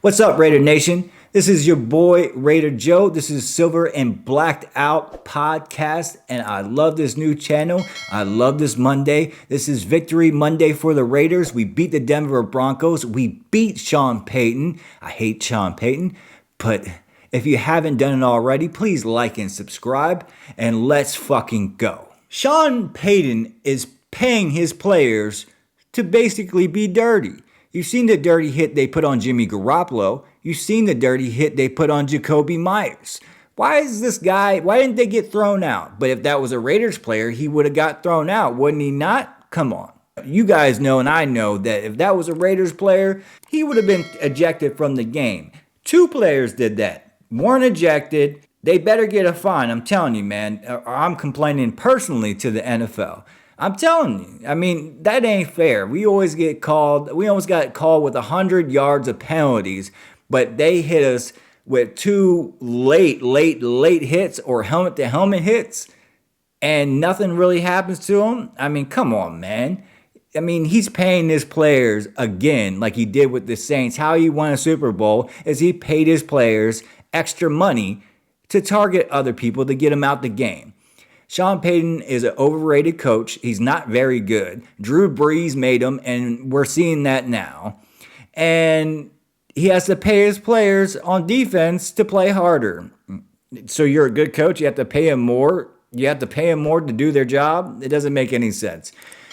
What's up, Raider Nation? This is your boy, Raider Joe. This is Silver and Blacked Out podcast, and I love this new channel. I love this Monday. This is Victory Monday for the Raiders. We beat the Denver Broncos. We beat Sean Payton. I hate Sean Payton, but if you haven't done it already, please like and subscribe, and let's fucking go. Sean Payton is paying his players to basically be dirty. You've seen the dirty hit they put on Jimmy Garoppolo. You've seen the dirty hit they put on Jacoby Myers. Why didn't they get thrown out? But if that was a Raiders player, he would have got thrown out, wouldn't he not? Come on. You guys know and I know that if that was a Raiders player, he would have been ejected from the game. Two players did that. Weren't ejected. They better get a fine. I'm telling you, man. I'm complaining personally to the NFL. I'm telling you, I mean, that ain't fair. We almost got called with 100 yards of penalties, but they hit us with two late hits or helmet-to-helmet hits, and nothing really happens to them. I mean, come on, man. I mean, he's paying his players again, like he did with the Saints. How he won a Super Bowl is he paid his players extra money to target other people to get them out the game. Sean Payton is an overrated coach. He's not very good. Drew Brees made him, and we're seeing that now. And he has to pay his players on defense to play harder. So you're a good coach. You have to pay him more. You have to pay him more to do their job. It doesn't make any sense.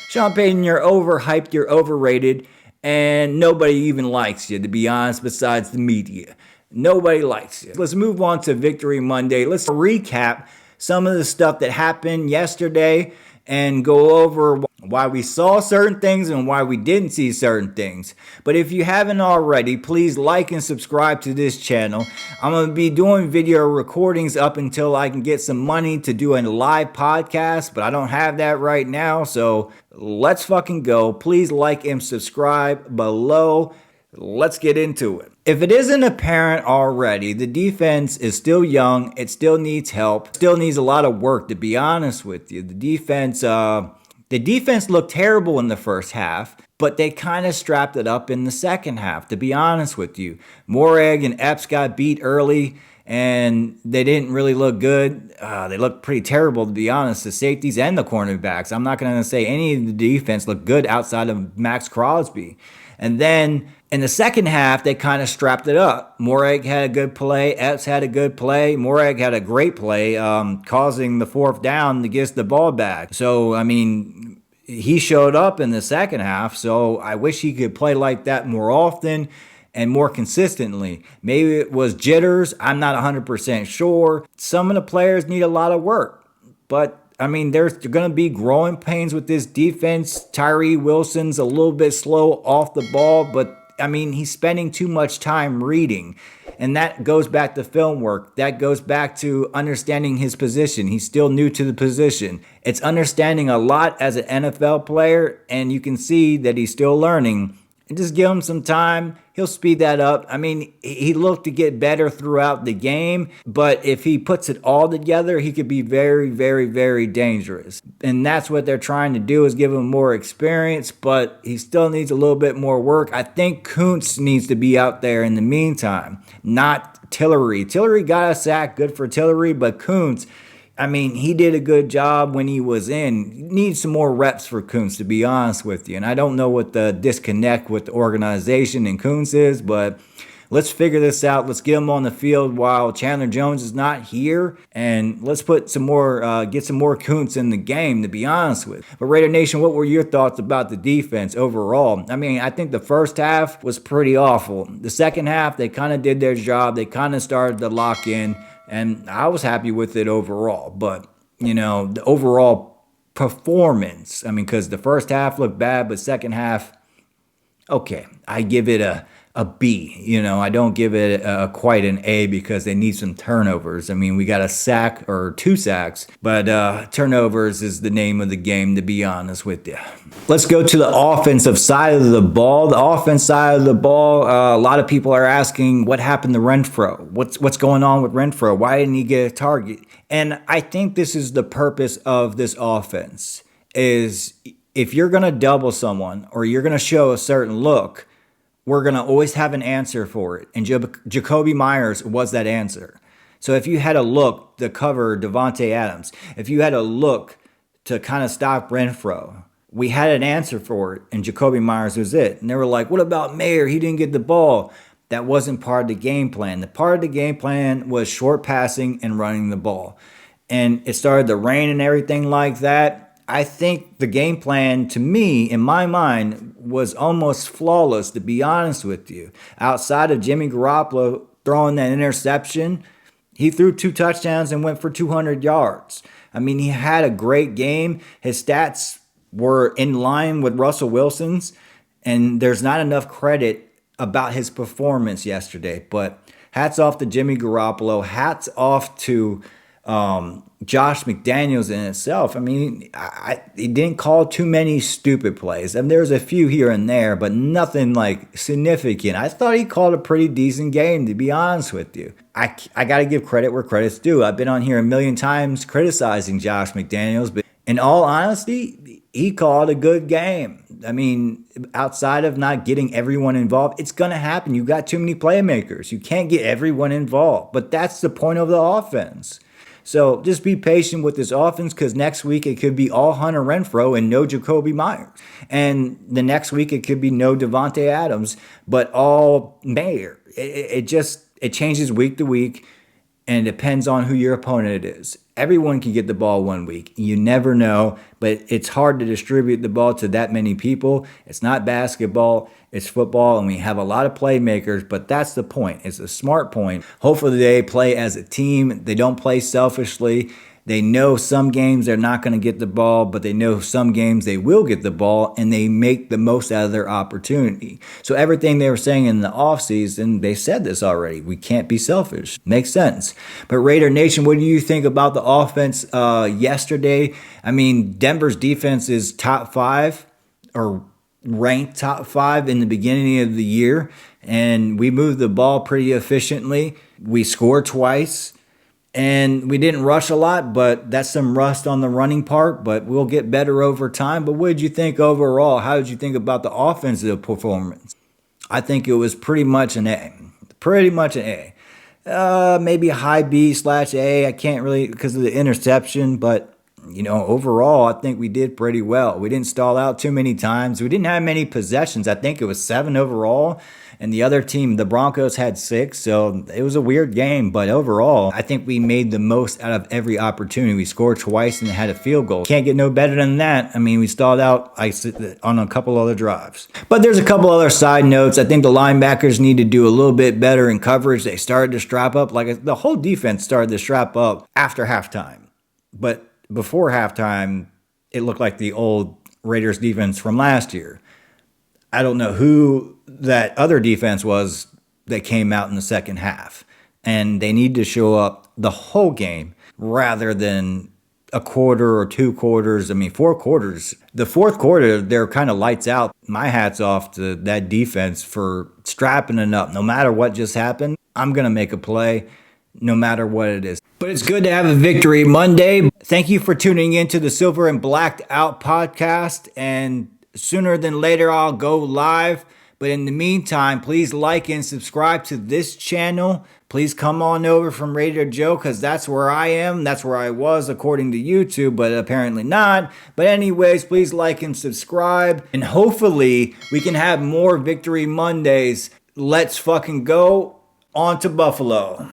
Sean Payton, you're overhyped. You're overrated. And nobody even likes you, to be honest, besides the media. Nobody likes you. Let's move on to Victory Monday. Let's recap some of the stuff that happened yesterday and go over why we saw certain things and why we didn't see certain things. But if you haven't already, please like and subscribe to this channel. I'm going to be doing video recordings up until I can get some money to do a live podcast, but I don't have that right now, so let's fucking go. Please like and subscribe below. Let's get into it. If it isn't apparent already, the defense is still young. It still needs help. Still needs a lot of work, to be honest with you. The defense looked terrible in the first half, but they kind of strapped it up in the second half, to be honest with you. Moreg and Epps got beat early, and they didn't really look good. They looked pretty terrible, to be honest, the safeties and the cornerbacks. I'm not going to say any of the defense looked good outside of Max Crosby. And then in the second half, they kind of strapped it up. Moreg had a good play. Epps had a good play. Moreg had a great play, causing the fourth down to get the ball back. So, I mean, he showed up in the second half, so I wish he could play like that more often and more consistently. Maybe it was jitters. I'm not 100% sure. Some of the players need a lot of work, but I mean, there's going to be growing pains with this defense. Tyree Wilson's a little bit slow off the ball, but I mean, he's spending too much time reading. And that goes back to film work. That goes back to understanding his position. He's still new to the position. It's understanding a lot as an NFL player, and you can see that he's still learning. And just give him some time. He'll speed that up. I mean, he looked to get better throughout the game, but if he puts it all together, he could be very, very, very dangerous. And that's what they're trying to do, is give him more experience, but he still needs a little bit more work. I think Kuntz needs to be out there in the meantime, not Tillery. Tillery got a sack, good for Tillery, but Kuntz, I mean, he did a good job when he was in. Needs some more reps for Kuntz, to be honest with you. And I don't know what the disconnect with the organization and Kuntz is, but let's figure this out. Let's get him on the field while Chandler Jones is not here, and let's put some more, get some more Kuntz in the game, to be honest with you. But Raider Nation, what were your thoughts about the defense overall? I mean, I think the first half was pretty awful. The second half, they kind of did their job. They kind of started to lock in. And I was happy with it overall. But, you know, the overall performance, I mean, because the first half looked bad, but second half, okay, I give it a B. You know, I don't give it quite an A because they need some turnovers. I mean, we got a sack or 2 sacks, but turnovers is the name of the game, to be honest with you. Let's go to the offensive side of the ball. The offense side of the ball, a lot of people are asking what happened to Renfro. What's going on with Renfro? Why didn't he get a target? And I think this is the purpose of this offense, is if you're going to double someone or you're going to show a certain look, we're going to always have an answer for it. And Jacoby Myers was that answer. So if you had a look to cover Devontae Adams, if you had a look to kind of stop Renfro, we had an answer for it, and Jacoby Myers was it. And they were like, what about Mayer? He didn't get the ball. That wasn't part of the game plan. The part of the game plan was short passing and running the ball. And it started to rain and everything like that. I think the game plan, to me, in my mind, was almost flawless, to be honest with you. Outside of Jimmy Garoppolo throwing that interception, he threw 2 touchdowns and went for 200 yards. I mean, he had a great game. His stats were in line with Russell Wilson's, and there's not enough credit about his performance yesterday. But hats off to Jimmy Garoppolo. Hats off to Josh McDaniels in itself. I mean, he didn't call too many stupid plays. I mean, there's a few here and there, but nothing like significant. I thought he called a pretty decent game, to be honest with you. I got to give credit where credit's due. I've been on here a million times criticizing Josh McDaniels, but in all honesty, he called a good game. I mean, outside of not getting everyone involved, it's going to happen. You got too many playmakers. You can't get everyone involved, but that's the point of the offense. So just be patient with this offense, because next week it could be all Hunter Renfrow and no Jacoby Myers. And the next week it could be no Devontae Adams, but all Mayer. It changes week to week, and it depends on who your opponent is. Everyone can get the ball one week. You never know, but it's hard to distribute the ball to that many people. It's not basketball, it's football, and we have a lot of playmakers, but that's the point. It's a smart point. Hopefully they play as a team. They don't play selfishly. They know some games they're not going to get the ball, but they know some games they will get the ball, and they make the most out of their opportunity. So everything they were saying in the offseason, they said this already. We can't be selfish. Makes sense. But Raider Nation, what do you think about the offense yesterday? I mean, Denver's defense is top 5 or ranked top 5 in the beginning of the year, and we moved the ball pretty efficiently. We scored twice. And we didn't rush a lot, but that's some rust on the running part, but we'll get better over time. But what did you think overall? How did you think about the offensive performance? I think it was pretty much an A. Pretty much an A. Maybe a high B/A. I can't really, because of the interception, but overall, I think we did pretty well. We didn't stall out too many times. We didn't have many possessions. I think it was 7 overall. And the other team, the Broncos, had 6. So it was a weird game. But overall, I think we made the most out of every opportunity. We scored twice and had a field goal. Can't get no better than that. I mean, we stalled out on a couple other drives. But there's a couple other side notes. I think the linebackers need to do a little bit better in coverage. They started to strap up. The whole defense started to strap up after halftime. But before halftime, it looked like the old Raiders defense from last year. I don't know who that other defense was that came out in the second half. And they need to show up the whole game rather than a quarter or 2 quarters. I mean, 4 quarters. The fourth quarter, they're kind of lights out. My hat's off to that defense for strapping it up. No matter what just happened, I'm going to make a play no matter what it is. But it's good to have a victory Monday. Thank you for tuning in to the Silver and Blacked Out podcast. And sooner than later, I'll go live. But in the meantime, please like and subscribe to this channel. Please come on over from Raider Joe, because that's where I am. That's where I was according to YouTube, but apparently not. But anyways, please like and subscribe. And hopefully we can have more Victory Mondays. Let's fucking go on to Buffalo.